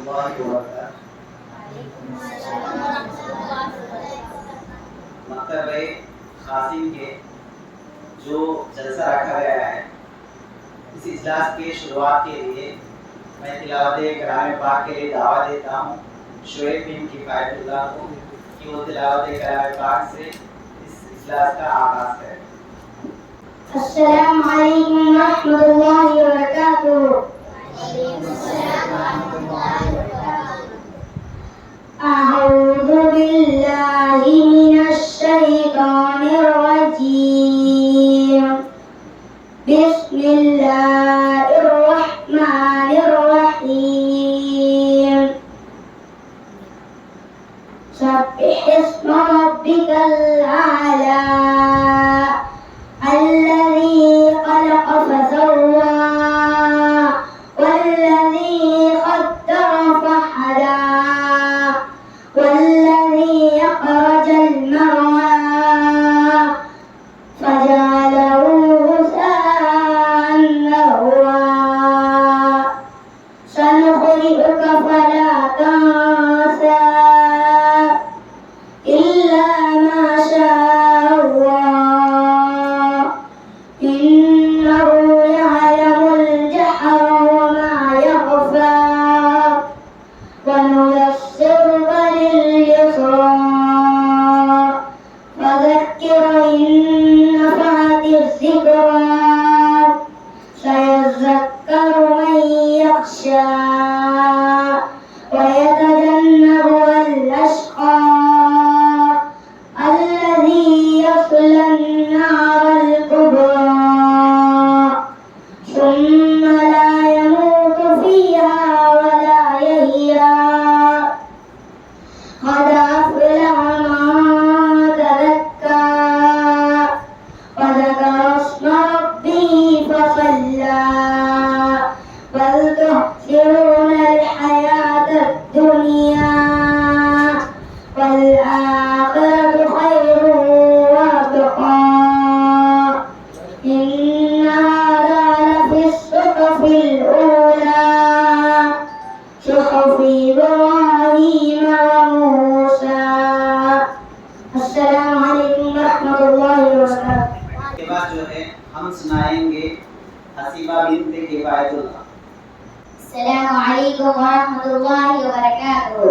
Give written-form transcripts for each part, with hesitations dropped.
اللہ وبرکاتہ۔ مکتبہ قاسم کے جو جلسہ رکھا گیا ہے، اس اجلاس کے شروعات کے لیے میں تلاوت کلام پاک کے لیے دعوت دیتا ہوں شعیب بن کفایت اللہ کو کہ وہ تلاوت کلام پاک سے اس اجلاس کا آغاز کریں۔ السلام علیکم ورحمۃ اللہ وبرکاتہ۔ اعوذ باللہ من الشیطان الرجیم، بسم اللہ الرحمن الرحیم، سبح اسم ربک الاعلی الذي خلق فسوى والذي قدر فهدى والذي أخرج المرعى فجعله غثاء نحوا سنقرئك فلا تنسى إلا ما شاء الله إنه يعلم الجهر وما يخفى ونيسرك لليسرى فذكر إن نفعت الذكرى سيذكر من يخشى ويتجنبها الأشقى الذي يصلى النار الكبرى ثم لا يموت فيها ولا يحيا قد أفلح من تزكى وذكر اسم ربه فصلى بل تؤثرون الحياة الدنيا والآخرة خير وأبقى إن هذا لفي الصحف الأولى صحف إبراهيم وموسى۔ السلام علیکم ورحمۃ اللہ وبرکاتہ۔ اس کے بعد جو ہے ہم سنائیں گے حسیبہ بنت کفایت اللہ۔ السلام علیکم ورحمۃ اللہ وبرکاتہ۔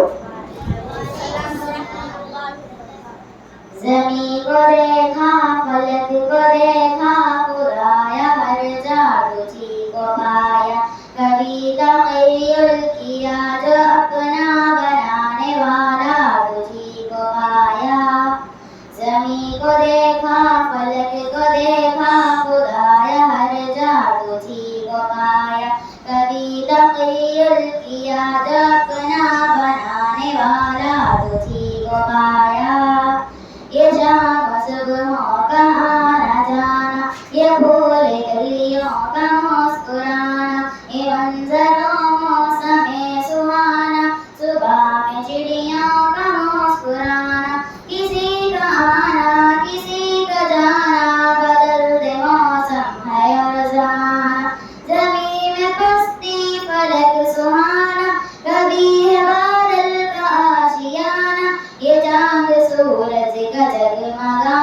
زمین کو دیکھا فلک کو دیکھا خدایا ہر جا تجھی کو پایا، کبھی تخیل کیا جو اپنا بنانے والا تجھی کو پایا۔ زمین کو دیکھا فلک کو دیکھا خدایا ہر جا تجھی کو پایا، کبھی تخیل کیا جو اپنا بنانے والا تجھی کو پایا۔ یہ شام صبحوں کا آنا جانا، یہ پھول گلیوں کا مسکرانا، یہ منظر و موسم سہانا، صبح میں چڑیوں کا مسکرانا، کسی کا آنا کسی کا جانا، بدلتے موسم ہے اور زمانہ۔ زمین میں پستی فلک سہانا، کبھی ہے بادل کا آشیانہ، یہ چاند سورج کا جگمگانا،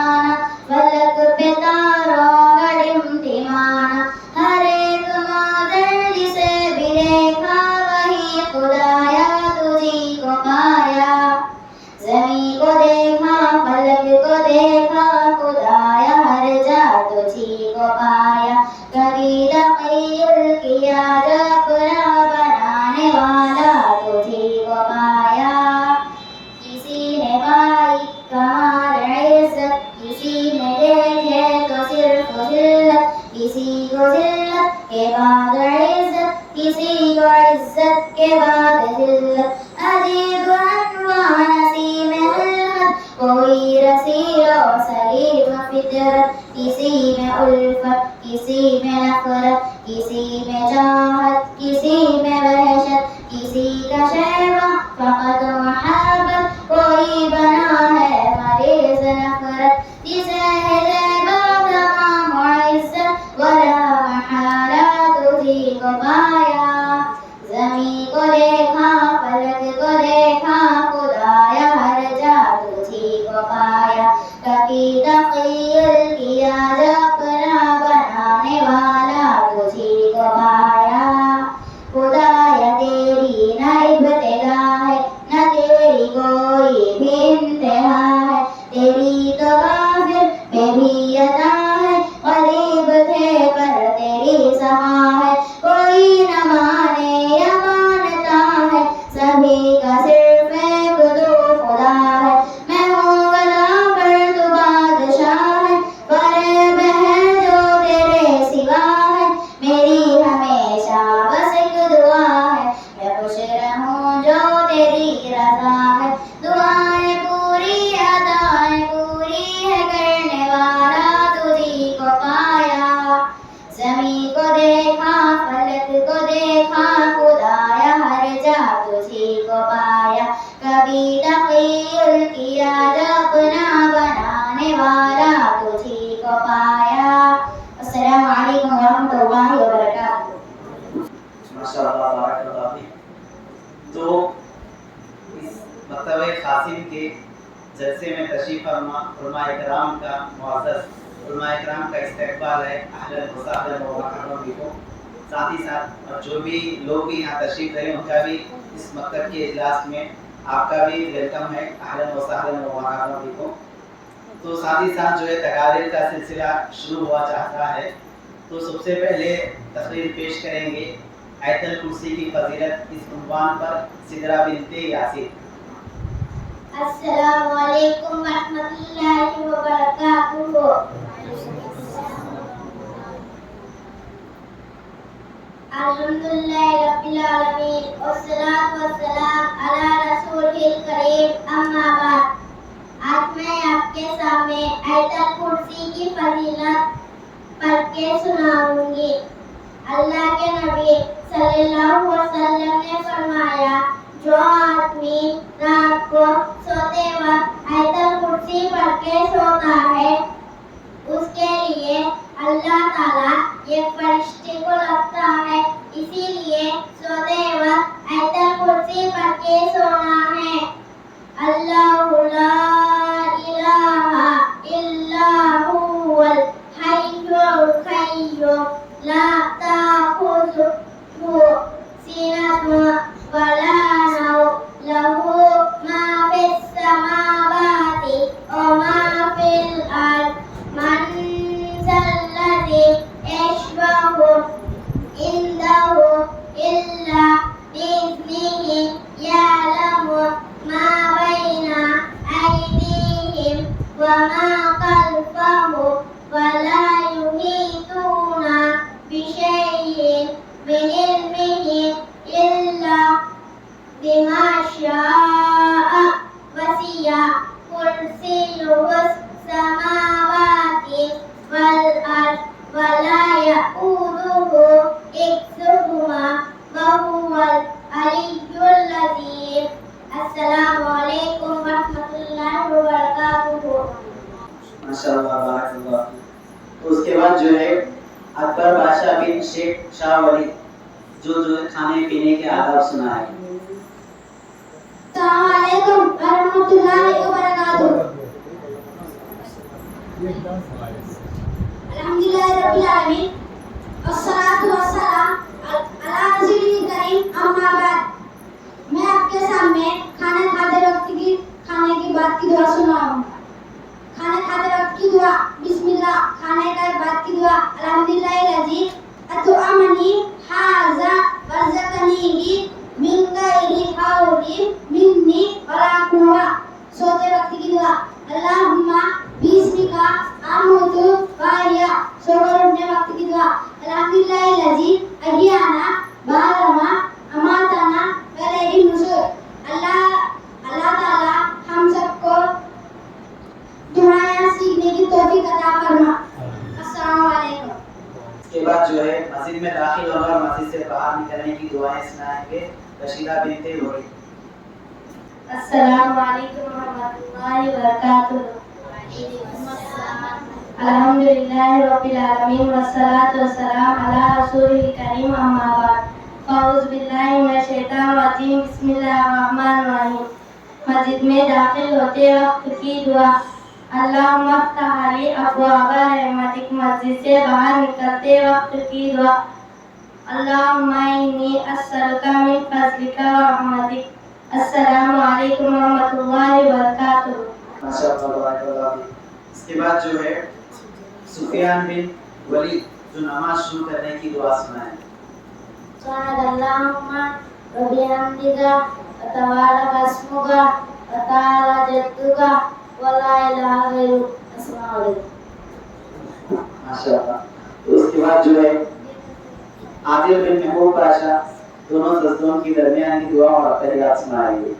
فلک پہ تاروں کا ٹمٹمانا، ہر ایک منظر جسے بھی دیکھا وہی خدایا تجھی کو پایا۔ زمین کو دیکھا فلک کو دیکھا خدایا ہر جا تجھی کو پایا، کبھی تخیل کیا جو اپنا بنانے والا تجھی کو پایا۔ کسی نے پائی کمال عزت، کسی نے دیکھے تو صرف ذلت، کسی کو ذلت کے بعد عزت، کسی کو عزت کے بعد ذلت، عجیب انواع نسیم خلقت، کوئی رسیل و سلیم فطرت، کسی میں الفت کسی میں نفرت، کسی میں چاہت کسی میں وحشت، کسی کا شیوہ فقط محبت، کوئی بنا ہے مریض نفرت، جسے ہے زیبا تمام عزت، ولا محالہ تجھی کو پایا۔ زمین کو دیکھا हूँ जो तेरी रज़ा है। दुआएं पूरी अदाएं पूरी है करने वाला तुझी को पाया। ज़मीं को देखा फलक को देखा खुदाया हर जा तुझी को पाया। कभी तक़य्युल किया जो अपना बनाने वाला तुझी को पाया। अस्सलामु अलैकुम वरहमतुल्लाहि वबरकातुहू। माशाअल्लाह बारकाल्लाह फीक। तो इस मकतबे क़ासिम के जलसे में तशरीफ़ फरमा उलमा इकराम का मुअज़्ज़ज़ उलमा इकराम का इस्तक़बाल है। अहलन व सहलन व मरहबा बिकुम। साथ ही साथ और जो भी लोग भी यहाँ तशरीफ़ लाए उनका भी इस मकतब के इजलास में आपका भी वेलकम है। अहलन व सहलन व मरहबा बिकुम। तो साथ ही साथ जो है तकारीर का सिलसिला शुरू हुआ चाहता है। तो सबसे पहले तकरीर पेश करेंगे आयतुल कुर्सी की फजीलत इस उन्वान पर सिदरा बिनते यासीर। अस्सलामु अलैकुम वरहमतुल्लाहि वबरकातुहू। अल्हम्दुलिल्लाहि रब्बिल आलमीन वस्सलातु वस्सलाम अला रसूलिल करीम अम्मा बाद। आज मैं आपके सामने आयतुल कुर्सी की फजीलत पढ़ के सुनाऊंगी। अल्लाह के नबी सल्लल्लाहु अलैहि वसल्लम ने फरमाया, जो आदमी रात को सोते वक्त आयतुल कुर्सी पढ़ के सोता है उसके लिए अल्लाह ताला एक फरिश्ते को रखता है। इसीलिए सोते वक्त आयतुल कुर्सी पढ़ के सोना है। अल्लाहु ला इलाहा इल्ला हुवल हय्युल क़य्यूम ला ताखुज़ुहु सिनतुन वला नौम लहू मा फिस समावाति व मा फिल अर्द मन ज़ल्लज़ी यशफ़अु इंदहु इल्ला बिइज़्निही यअलमु मा बैना अयदीहिम व मा खल्फ़हुम वला युहीतूना बिशैइन मिन इल्मिही इल्ला बिमा शाअ वसिअ कुर्सियुहुस समावाति वल अर्द वला यऊदुहु हिफ्ज़ुहुमा व हुवल अलिय्युल अज़ीम। अस्सलामु अलैकुम वरहमतुल्लाहि वबरकातुहू। माशाअल्लाह बारकाल्लाह। तो उसके बाद जो है अकबर बादशाह बिन शेख शाह वली जो खाने पीने के आदाब सुनाए। अस्सलामु अलैकुम वरहमतुल्लाहि वबरकातुहू। अल्हम्दुलिल्लाहि रब्बिल आलमीन वस्सलातु वस्सलाम अला रसूलिल करीम अम्मा बाद। मैं आपके सामने खाना खाते वक्त की खाने की बात की दुआ सुनाऊंगा। खाना खाते वक्त की दुआ बिस्मिल्लाह। खाने के बाद की दुआ अल्हम्दुलिल्लाहिल्लज़ी अतअमनी हाज़ा वरज़क़नीही मिन गैरि हौली मिन्नी वला कुव्वा। सोते वक्त की दुआ अल्लाहुम्मा बिस्मिका अमूतु व अहया। सोकर उठने वक्त की दुआ अल्हम्दुलिल्लाहिल्लज़ी अहयाना बादमा अमाताना व इलैहिन नुशूर। अल्लाह ताला हम सबको दुआएं सीखने की तौफीक अता फरमा। अस्सलामु अलैकुम। इसके बाद जो है मस्जिद में दाखिल होना और मस्जिद से बाहर निकलने की दुआएं सुनाएंगे रशीदा बिनते वली। अस्सलामु अलैकुम वरहमतुल्लाहि वबरकातुहू। अल्हम्दुलिल्लाहि रब्बिल आलमीन वस्सलातु वस्सलाम अला रसूलिल करीम अम्मा बाद। औज़ु बिल्लाहि मिनश शैतानिर रजीम बिस्मिल्लाहिर रहमानिर रहीम। मस्जिद में दाखिल होते वक्त की दुआ अल्लाहुम्मा फ़्तह ली अब्वाब रहमतिक। मस्जिद से बाहर निकलते वक्त की दुआ अल्लाहुम्मा इन्नी अस्सअलुका मिन फ़ज़लिका व रहमतिक। अस्सलामु अलैकुम वरहमतुल्लाहि वबरकातुहू। माशाअल्लाह बारकाल्लाह। इसके बाद जो है सुफियान बिन वली जो नमाज शुरू करने की दुआ सुनाए। सुब्हानल्लाहुम्मा वबिहम्दिका व तबारक अस्मुका व तआला जद्दुका व ला इलाहा गैरुक। अस्सलामु अलैकुम। माशाअल्लाह। तो उसके बाद जो है आदिल बिन महबूब बादशाह دونوں سجدوں کی درمیان کی دعا اور تحیات سنائیں گے.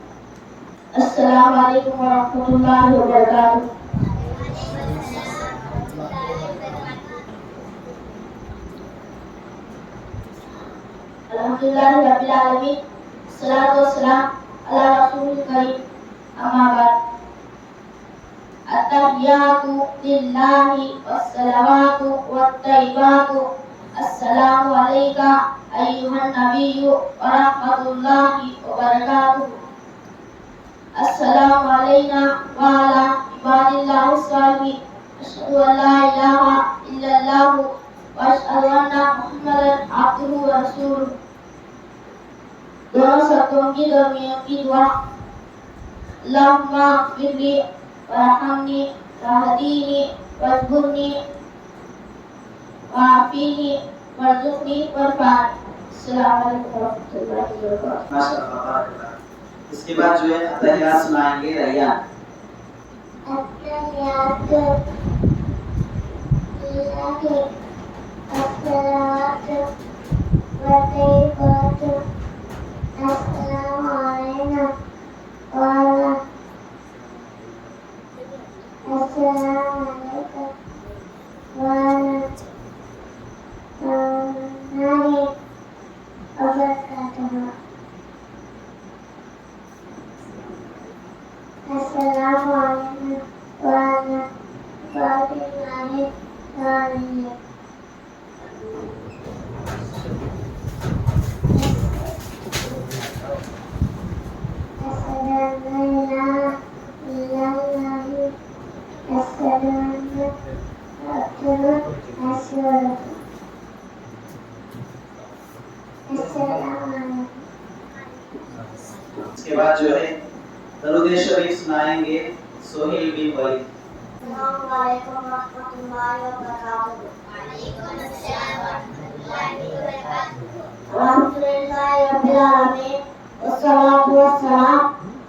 السلام علیکم ورحمۃ اللہ وبرکاتہ. الحمدللہ رب العالمین والصلاۃ والسلام علی رسول الکریم اما بعد. التحیات للہ والصلوات والطیبات. السلام علیکہ ایھا النبی ورحمۃ اللہ وبرکاتہ. السلام علینا وعلی عباد اللہ الصالحین. اشہد ان لا الہ الا اللہ واشہد ان محمدا عبدہ ورسولہ. دونوں سطروں کی درمیان کی دعا. اللہم اغفر لی وارحمنی واہدینی واجبرنی وعافینی وارزقنی وارفعنی. السلام علیکم ورحمۃ اللہ وبرکاتہ. ماشاء اللہ بارک اللہ. اس کے بعد جو ہے تحیات سنائیں گے ریان. التحیات للہ والصلوات والطیبات. السلام علینا وعلی السلام علیکم وعلی اللہ وبرکاتہ. السلام علیکم وعلی عباد اللہ الصالحین. اس کے بعد جو ہے درود شریف سنائیں گے سہیل بن ولید. السلام علیکم ورحمۃ اللہ وبرکاتہ. وعلیکم السلام ورحمۃ اللہ وبرکاتہ. الحمدللہ رب العالمین والصلاۃ والسلام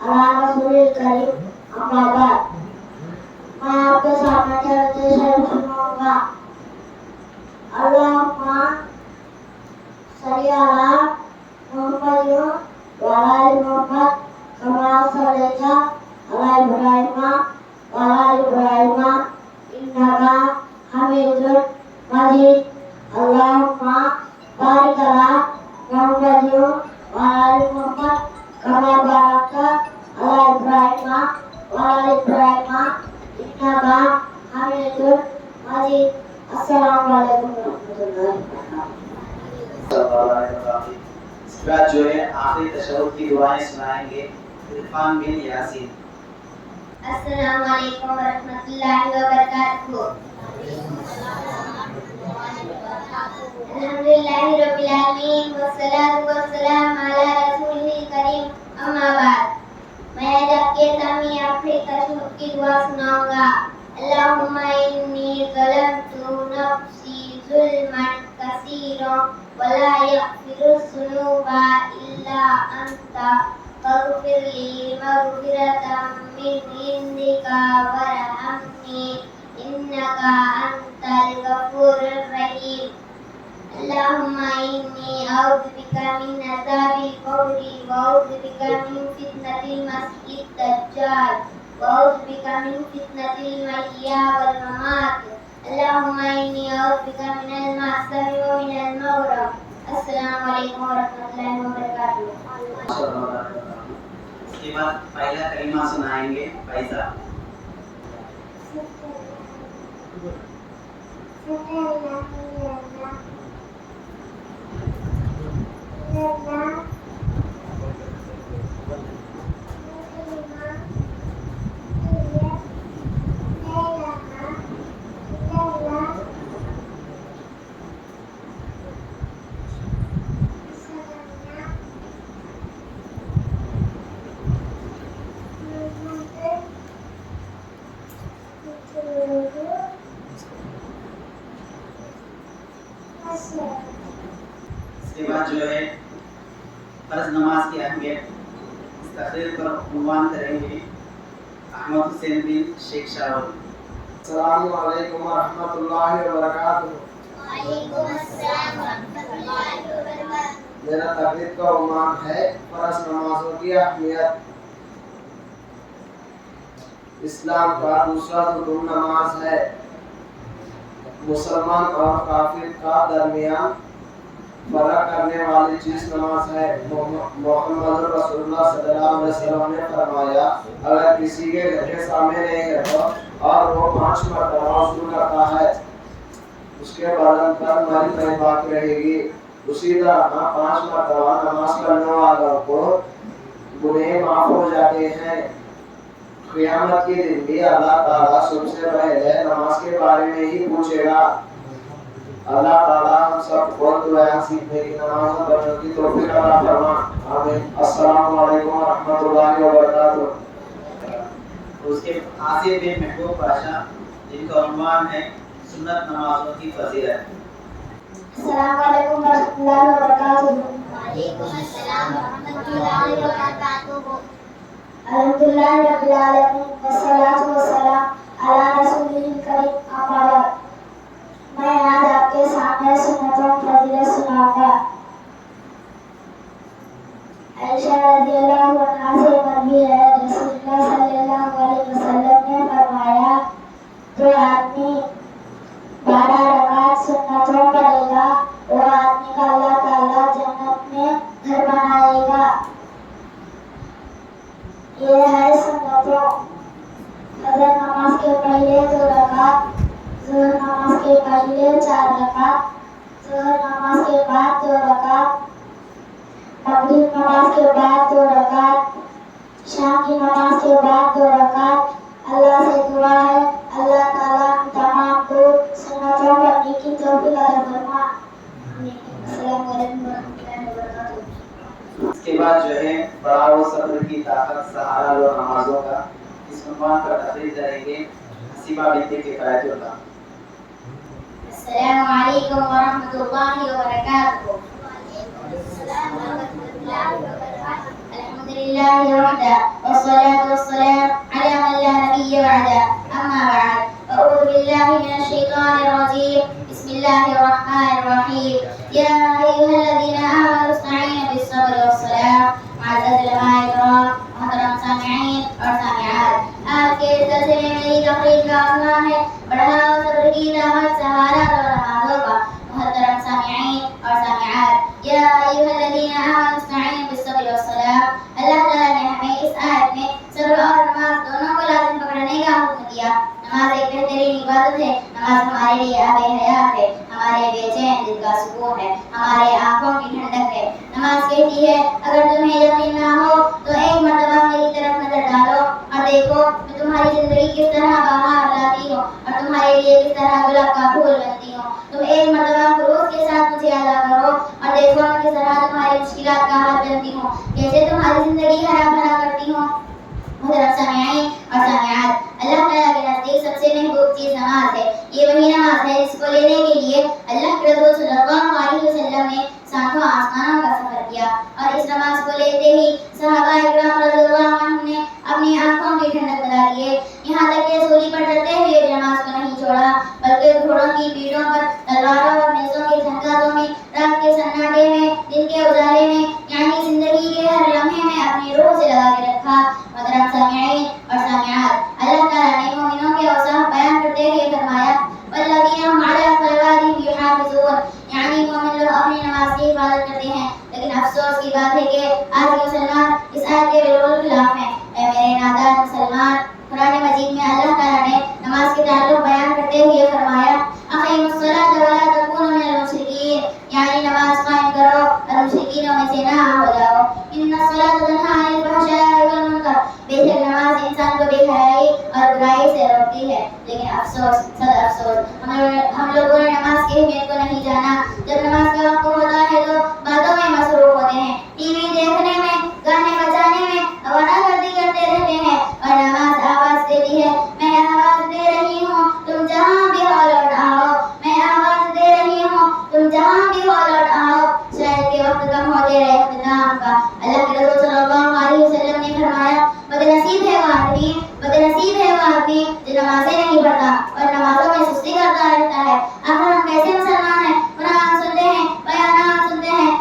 علی رسول الکریم اما بعد. میں آپ کے سامنے درود شریف سناؤں گا. اللہم صلی علی محمد وعلی محمد کما صلیت علی ابراہیم وعلی ابراہیم انک حمید مجید. اللہم بارک علی محمد وعلی محمد کما بارکت علی ابراہیم وعلی ابراہیم انک حمید مجید. السلام علیکم ورحمۃ اللہ وبرکاتہ. اس کے بعد جو ہے آخری تشہد کی دعائیں سنائیں گے عرفان بن یاسین. السلام علیکم ورحمۃ اللہ وبرکاتہ. الحمدللہ رب العالمین والصلاۃ والسلام علی رسولہ الکریم اما بعد. میں جب کے سامنے آخری تشہد کی دعا سناؤں گا. اللہم انی ظلمت نفسی ظلما کثیرا ولا یغفر الذنوب الا انت فاغفر لی مغفرۃ من عندک وارحمنی انک انت الغفور الرحیم. اللہم انی اعوذ بک من عذاب القبر واعوذ بک من فتنۃ المسیح الدجال واعوذ بک من فتنۃ المحیا والممات. اللہم انی اعوذ بک من المعصم ومن المغرم. السلام علیکم ورحمۃ اللہ وبرکاتہ. اس کے بعد پہلا کلمہ سنائیں گے فائزہ. اس کے بعد جو ہے فرض نماز کی اہمیت اس تقریر پر عنوان کریں گے احمد حسین بن شیخ شاہد. السلام علیکم ورحمۃ اللہ وبرکاتہ. وعلیکم السلام ورحمۃ اللہ وبرکاتہ. میرا تقریر کا عنوان ہے فرض نمازوں کی اہمیت۔ اسلام کا دوسرا رکن نماز ہے۔ مسلمان اور کافر کا درمیان فرق کرنے والی چیز نماز ہے۔ محمد رسول اللہ صلی اللہ علیہ وسلم نے فرمایا اگر کسی کے گھر کے سامنے نہیں رہتا اور وہ 5 مرتبہ وضو کرتا ہے اس کے بدن پر مری نہیں باقی رہے گی۔ اسی طرح 5 مرتبہ نماز پڑھنے والوں کو گناہ معاف ہو جاتے ہیں۔ قیامت کے دن بھی اللہ تعالیٰ سب سے پہلے نماز کے بارے میں ہی پوچھے گا۔ اللہ تعالیٰ ہم سب کو دعا سیکھنے کی نماز پڑھنے کی توفیق عطا فرما۔ آمین۔ السلام علیکم ورحمۃ اللہ وبرکاتہ۔ اس کے آصف بن محبوب پاشا جن کا عنوان ہے سنت نمازوں کی فضیلت۔ السلام علیکم ورحمۃ اللہ وبرکاتہ۔ وعلیکم السلام ورحمۃ اللہ وبرکاتہ۔ الحمدللہ رب العالمین والصلاۃ والسلام علی رسول کریم اما بعد۔ میں آج آپ کے سامنے سنتوں کی فضیلت سناؤں گا۔ عائشہ رضی اللہ عنہا سے مروی ہے رسول اللہ صلی اللہ علیہ وسلم نے فرمایا جو آدمی 12 رکعت سنتوں پڑھے گا وہ آدمی کا اللہ تعالیٰ جنت میں گھر بنائے گا۔ یہ ہے سنتوں۔ فجر نماز کے پہلے 2 رکعت، ظہر نماز کے پہلے 4 رکعت، ظہر نماز کے بعد 2 رکعت، مغرب نماز کے بعد 2 رکعت، شام کی نماز کے بعد 2 رکعت۔ اللہ سے دعا ہے اللہ تعالیٰ ہم تمام کو سنتوں پڑھنے کی توفیق عطا فرما۔ السلام علیکم ورحمۃ اللہ وبرکاتہ۔ اس کے بعد جو ہے بڑا و صبر کی طاقت سہارا لو نمازوں کا، اس عنوان پر تقریر کریں گے حسیبہ بنت کفایت اللہ۔ السلام علیکم ورحمۃ اللہ وبرکاتہ۔ الحمد لله وحده والصلاة والسلام على من لا نبي بعده أما بعد أعوذ بالله من الشيطان الرجيم بسم الله الرحمن الرحيم يا أيها الذين آمنوا استعينوا بالصبر والصلاة معزز علماء کرام محترم سامعین اور سامعات، آپ کے سلسلے میں میری تقریر کا عنوان ہے بڑھاؤ صبر کی طاقت سہارا دو نمازوں کا۔ محترم سامعین اور سامعات، یا ایھا الذین آمنوا استعینوا بالصبر والصلاة، اللہ تعالیٰ نے ہمیں اس آیت میں صبر اور نماز دونوں کو لازم پکڑنے کا حکم دیا۔ نماز ایک بہترین عبادت ہے۔ نماز ہمارے لیے آب حیات ہے، ہمارے بے چین دل کا سکون ہے، ہمارے آنکھوں کی ٹھنڈک ہے۔ نماز کہتی ہے اگر تمہیں یقین نہ ہو تو ایک مرتبہ میری طرف نظر ڈالو اور دیکھو میں تمہاری زندگی کس طرح بہار لاتی ہوں اور تمہارے لیے کس طرح گلاب کا پھول بنتی ہوں۔ تم ایک مرتبہ خلوص کے ساتھ مجھے ادا کرو اور دیکھو میں کس طرح تمہاری مشکلات کا حل کرتی ہوں، کیسے تمہاری زندگی ہرا بھرا کرتی ہوں۔ محترم سامعین اور سامعات، اللہ تعالیٰ کے نزدیک سب سے محبوب چیز نماز ہے۔ یہ وہی نماز ہے جس کو لینے کے لیے اللہ کے رسول صلی اللہ علیہ وسلم نے 7 آسمانوں کا سفر کیا، اور اس نماز کو لیتے ہی صحابہ اکرام رضی اللہ عنہم نے اپنی آنکھوں کی ٹھنڈک بنا لیے، یہاں تک کہ سولی پر چڑھتے ہوئے بھی نماز کو نہیں چھوڑا، بلکہ گھوڑوں کی پیٹھوں پر تلواروں اور نیزوں کے جھنکاتوں میں، رات کے سناٹے میں، دن کے اجالے میں، یعنی زندگی کے ہر لمحے میں اپنی روح سے لگا کے رکھا۔ محترم سامعین اور سامعات، اللہ تعالیٰ نے مومنوں کے اوصاف بیان کرتے ہوئے فرمایا والذین هم علی صلواتهم یحافظون، یعنی مومن لوگ اپنی نماز کی حفاظت کرتے ہیں۔ لیکن افسوس کی بات ہے کہ آج کے مسلمان اس آیت کے بالکل خلاف ہیں۔ اے میرے نادان مسلمان، قرآن مجید میں اللہ تعالیٰ نے نماز کے تعلق بیان کرتے ہوئے فرمایا اقیموا الصلاۃ ولا تکونوا من المشرکین، یعنی نماز قائم کرو اور مشرکینوں میں سے نہ ہو جاؤ۔ ان الصلاۃ تنہی عن الفحشاء والمنکر، بے شک نماز انسان کو بے حیائی اور برائی سے روکتی ہے۔ لیکن افسوس، صد افسوس، ہم لوگوں نے نماز کی اہمیت کو نہیں جانا۔ جب نماز کا وقت ہوتا ہے تو باتوں میں مصروف ہوتے ہیں، ٹی وی دیکھنے میں، گانے بجانے میں، آوارہ گردی کرتے رہتے ہیں، اور نماز آواز دیتی ہے میں آواز دے رہی ہوں تم جہاں بھی ہو لوٹ آؤ، میں آواز دے رہی ہوں تم جہاں بھی ہو لوٹ آؤ۔ شاید کے وقت کم ہوتے رہے اختتام کا۔ اللہ کے رسول صلی اللہ علیہ وسلم نے فرمایا بدنصیب ہے وہ آدمی جو نمازیں نہیں پڑھتا اور نمازوں میں سستی کرتا رہتا ہے۔ آخر ہم کیسے مسلمان ہیں؟ قرآن سنتے ہیں، بیانات سنتے ہیں،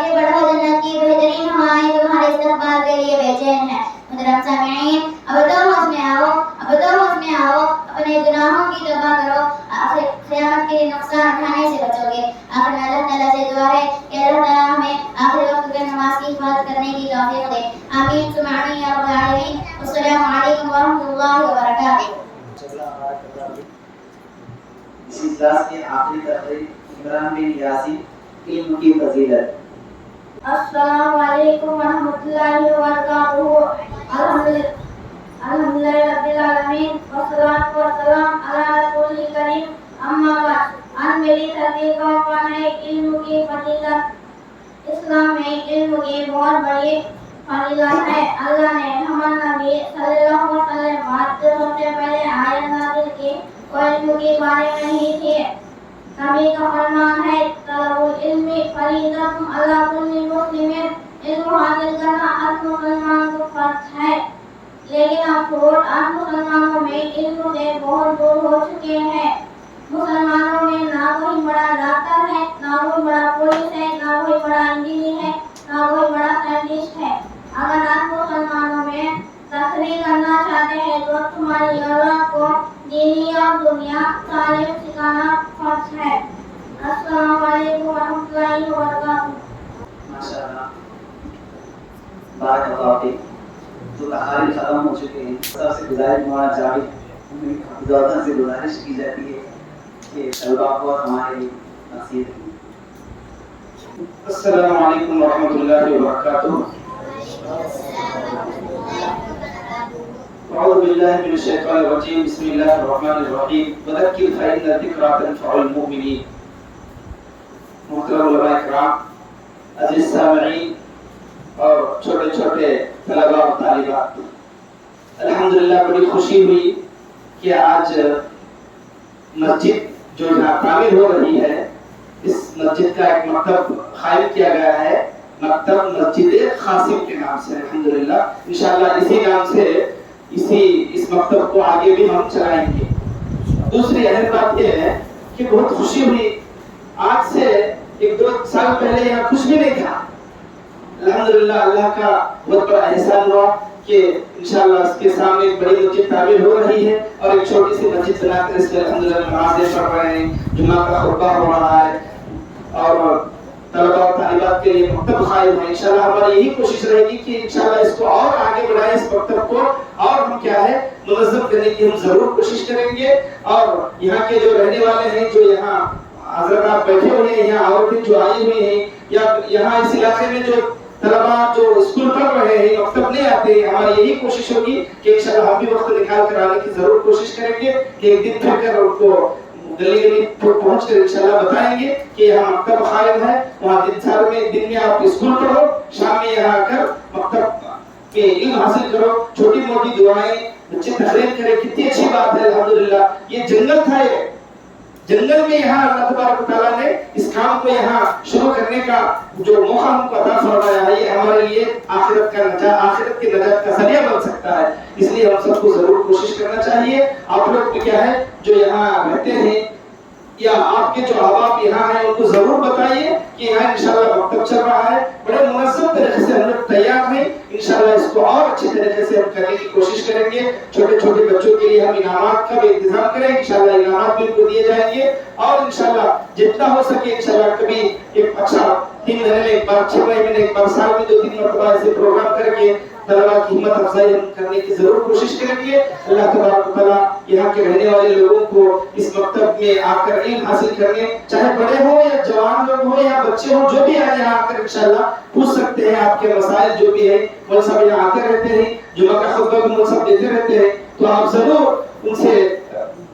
आगे बढ़ो, जन्नत की बेहतरीन हवाएं तुम्हारे इस्तकबाल के लिए बेचैन हैं। मुहतरम सामीईन, अब तो होश में आओ, अब तो होश में आओ, अपने गुनाहों की तौबा करो, आखिर क़यामत के नुकसान उठाने से बचोगे। आखिर में अल्लाह ताला से दुआ है कि अल्लाह ताला हमें आखिर वक्त पे नमाज की हिफाजत करने की तौफीक दे। आमीन सुम्मा आमीन या रब्बल आलमीन। अस्सलामु अलैकुम व रहमतुल्लाहि व बरकातुहू। इस इजलास के आखिरी तकरीर इमरान बिन यासीन, इल्म की फजीलत। अस्सलामु अलैकुम व रहमतुल्लाहि व बरकातुहू। अल्हम्दुलिल्लाहि रब्बिल आलमीन वस्सलातु वस्सलाम अला रसूलिल करीम, अम्मा बाद। आज मेरी तकरीर का عنوان है इल्म की फजीलत। इस्लाम में इल्म की बहुत बड़ी फजीलत है। अल्लाह ने हमारे नबी सल्लल्लाहु अलैहि वसल्लम बात सबसे पहले आयत नाज़िल की और इल्म के बारे में ही थी। नबी का फरमान है, तलबुल इल्मी फरीज़तुन अला कुल्लि मुस्लिमिन। इल्म हासिल करना हर मुसलमान को फर्ज है। लेकिन अफसोस आज मुसलमानों में इल्म से बहुत दूर हो चुके हैं। मुसलमानों में ना कोई बड़ा डॉक्टर है, ना कोई बड़ा पुलिस है, ना कोई बड़ा इंजीनियर है, ना कोई बड़ा साइंटिस्ट है। अगर आप मुसलमानों में तकरीर करना चाहते हैं तो तुम्हारी औलाद को दीनी और दुनिया तालीम सिखाना फर्ज है। अस्सलामु अलैकुम व रहमतुल्लाहि व बरकातुहू। माशाअल्लाह, बारकाल्लाह फीक। जो तकारीर खत्म हो चुके हैं, सबसे गुजारिश मौलाना जावेद ज़्यादा से गुजारिश की जाती है कि तलबा को हमारी नसीहत। अस्सलामु अलैकुम व रहमतुल्लाहि व बरकातुहू। अऊज़ु बिल्लाहि मिनश शैतानिर रजीम। बिस्मिल्लाहिर रहमानिर रहीम। वज़क्किर फ़इन्न ज़िक्रा तनफ़उल मुमिनीन। मुहतरम उलमा इकराम, अज़ीज़ सामिईन और छोटे छोटे तलबा और तालिबात, अल्हम्दुलिल्लाह बड़ी खुशी हुई कि आज मस्जिद जो यहाँ तामीर हो रही है, इस मस्जिद का एक मकतब कायम किया गया है, मकतब मस्जिद कासिम के नाम से। अल्हम्दुलिल्लाह इंशाअल्लाह इसी नाम से इस मकतब को आगे भी हम चलाएंगे। दूसरी अहम बात यह है कि बहुत खुशी हुई, आज से 1-2 साल पहले यहाँ कुछ भी नहीं था। अल्हम्दुलिल्लाह अल्लाह का बहुत बड़ा एहसान हुआ कि इंशाअल्लाह इसके सामने एक बड़ी मस्जिद तामीर हो रही है और एक छोटी सी मस्जिद बनाकर इसमें अल्हम्दुलिल्लाह नमाज़ें पढ़ रहे हैं, जुमा का खुतबा हो रहा है और तलबा और तालिबात के लिए मकतब कायम है। इंशाअल्लाह हमारी यही कोशिश रहेगी कि इंशाअल्लाह इसको और आगे बढ़ाएं, इस मकतब को और हम क्या है मुनज़्ज़म करने की हम जरूर कोशिश करेंगे। और यहाँ के जो रहने वाले हैं, जो यहाँ हज़रत आप बैठे हुए हैं, यहाँ औरतें जो आई हुई हैं, या यहाँ इस इलाके में जो तलबा जो स्कूल पढ़ रहे हैं, मकतब नहीं आते, हमारी यही कोशिश होगी कि इंशाअल्लाह हम भी वक्त निकाल कर आने की जरूर कोशिश करेंगे कि एक दिन फिर कर उनको गली गली पहुंच कर इंशाअल्लाह बताएंगे कि यहाँ मकतब कायम है। वहाँ दिन में आप स्कूल पढ़ो, शाम में यहाँ आकर मकतब में इल्म हासिल करो, छोटी मोटी दुआएं बच्चे तहरीर करें। कितनी अच्छी बात है, अल्हम्दुलिल्लाह। ये जंगल था, ये जंगल में यहाँ अल्लाह तबारक व तआला ने इस काम को यहाँ शुरू करने का जो मौका हमको अता फरमाया है, ये हमारे लिए आखिरत की नजात का जरिया बन सकता है। इसलिए हम सबको जरूर कोशिश करना चाहिए। आप लोग भी क्या है जो यहाँ रहते हैं या आपके जो अहबाब यहाँ हैं, उनको जरूर बताइए कि यहाँ इंशाअल्लाह मकतब चल रहा है। बड़े मुनज़्ज़म तरीके से हम लोग तैयार हैं, इंशाअल्लाह इसको और अच्छे तरीके से हम करने की कोशिश करेंगे। छोटे छोटे बच्चों के लिए हम इनामात का भी इंतजाम करें, इंशाअल्लाह इनामात भी उनको दिए जाएंगे। और इंशाअल्लाह जितना हो सके इंशाअल्लाह कभी एक अच्छा 3 महीने में एक बार, 6 महीने में एक बार, साल में 2-3 मरतबा ऐसे प्रोग्राम करके तलबा की हिम्मत अफजाई हम करने की जरूर कोशिश करेंगे। अल्लाह तबारक व तआला यहाँ के रहने वाले लोगों को इस मकतब में आकर इल्म हासिल करने, चाहे बड़े हो या जवान लोग हो या बच्चे हो, जो भी आए यहाँ आकर इंशाअल्लाह पूछ सकते हैं आपके मसाइल जो भी है। मौलवी साहब यहाँ आते रहते हैं, जुमा का खुतबा भी मौलवी साहब देते रहते हैं, तो आप जरूर उनसे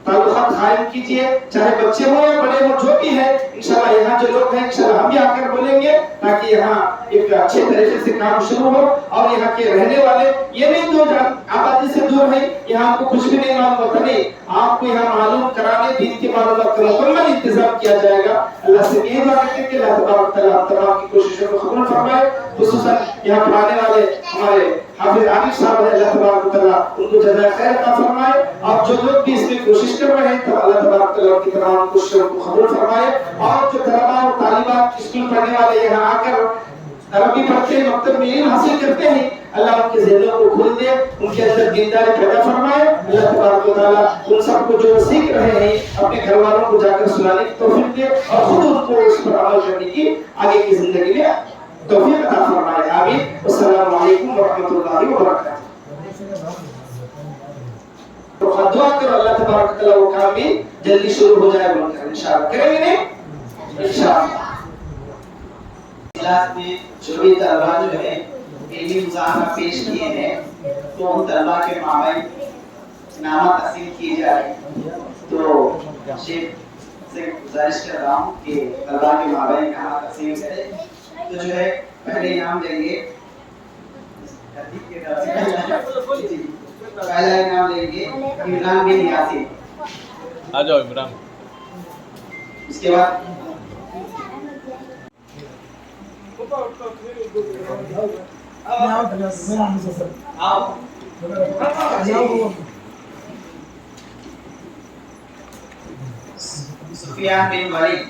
ताल्लुकात कायम कीजिए, चाहे बच्चे हो या बड़े हो, जो भी है। इंशाअल्लाह यहाँ जो लोग हैं इंशाअल्लाह हम भी आकर बोलेंगे ताकि यहाँ एक अच्छे तरीके से काम शुरू हो। और यहाँ के रहने वाले ये नहीं दूर आबादी से दूर है, यहाँ आपको कुछ भी नहीं मालूम होता, नहीं, आपको यहाँ मालूम कराने, दीन के मालूमात का मुकम्मल इंतजाम किया जाएगा। अल्लाह से यही दुआ करते हैं कि अल्लाह तबारक व तआला तमाम की कोशिशों को कबूल फरमाए। खुसूसन यहाँ पढ़ाने वाले हमारे हाफिज आरिफ साहब है, अल्लाह तबारक व तआला उनको जज़ाए खैर अता फरमाए। और जो लोग भी इसमें कोशिश कर रहे हैं, तो अल्लाह तबारक व तआला उनकी तमाम कोशिशों को कबूल फरमाए। और जो तलबा और तालिबात स्कूल पढ़ने वाले यहाँ आकर अरबी पढ़ते हैं, मकतब में इल्म हासिल करते हैं, अल्लाह उनके ज़हनों को खोल दे, उनके अंदर दीनदारी पैदा फरमाए। अल्लाह तबारक व तआला उन सबको जो सीख रहे हैं अपने घर वालों को जाकर सुनाने की तौफीक दे और खुद उनको उस पर अमल करने की आगे की जिंदगी में तौफीक अता फरमाए। आमीन। अस्सलामु अलैकुम व रहमतुल्लाहि व बरकातहू। तो दुआ करो अल्लाह तबारक व तआला वो काम भी जल्दी शुरू हो जाए बोलकर इंशाअल्लाह। करेंगे नहीं इंशाअल्लाह। क्लास में जो भी तलबा जो है इल्मी मुज़ाहरा पेश किए हैं तो उन तलबा के मामले इनाम तकसीम किए जाए। तो शेख से गुजारिश कर रहा हूँ कि तलबा के मामले इनाम तकसीम करें। तो जो है पहले इनाम देंगे, पहला इनाम लेंगे इमरान बिन यासीन। आ जाओ इमरान। उसके बाद सुफियान बिन वलीद,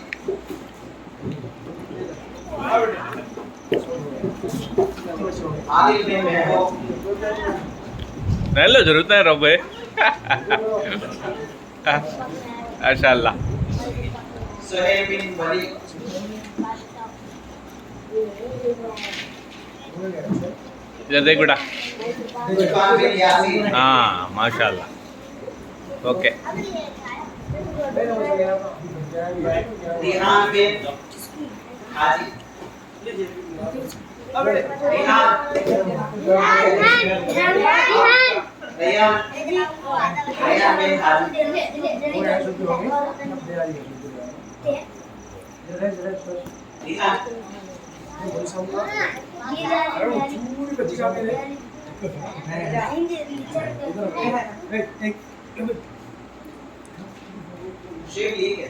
आदिल बिन महबूब, रह लो जरूरत है रब माशाअल्लाह। सुहेल बिन वलीद, इधर देख बेटा। इरफान बिन यासीन, हाँ माशाअल्लाह। ओके रिहान बिन हाजी, रिहान रिहान बिन हाजी, रिहान शेख लीग है।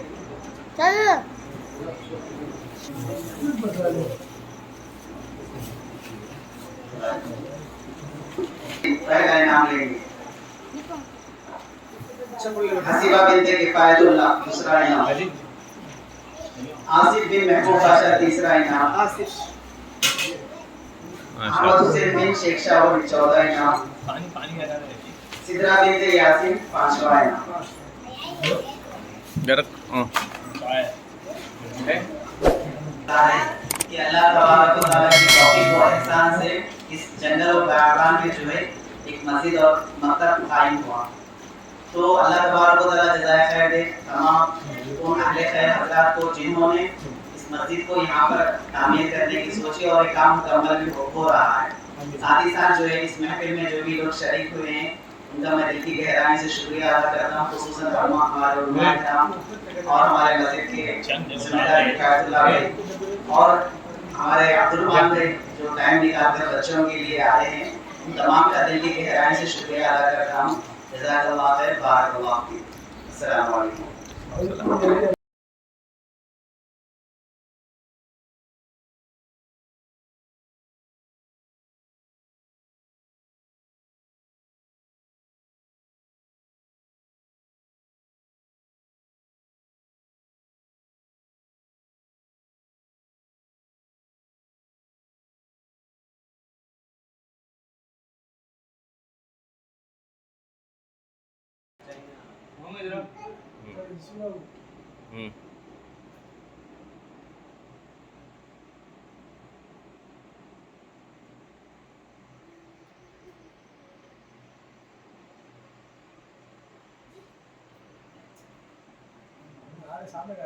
पहला इनाम लेंगे हसीबा बिनते किफायतुल्लाह, दूसरा इनाम आसिफ बिन महबूब बादशाह, तीसरा इनाम अहमद हुसैन बिन शेख शाह, चौथा इनाम सिदरा बिनते यासीन, पांचवा इनाम। जरा कि अल्लाह तबारक व तआला की तौफीक और एहसान से इस जंगल और बागान में जो है एक मस्जिद और मकतब कायम हुआ। तो अल्लाह तबारक व तआला जज़ाए खैर दे तमाम उन अहले खैर हज़रात को जिन्होंने इस मस्जिद को यहाँ पर तामीर करने की सोची और ये काम मुकम्मल भी हो रहा है। साथ ही साथ जो है इस महफिल में जो भी लोग शरीक हुए हैं उनका मैं दिल की गहराई से शुक्रिया अदा करता हूँ, खुसूसन हमारे उलमा किराम और हमारे मस्जिद के ज़िम्मेदार हिफाज़तुल्लाह भाई और हमारे अब्दुल भाई जो टाइम निकाल कर बच्चों के लिए आए हैं, उन तमाम का दिल की गहराई से शुक्रिया अदा करता हूँ। जज़ाकल्लाह खैर, बारकल्लाह फीक। अस्सलामु अलैकुम। सामने का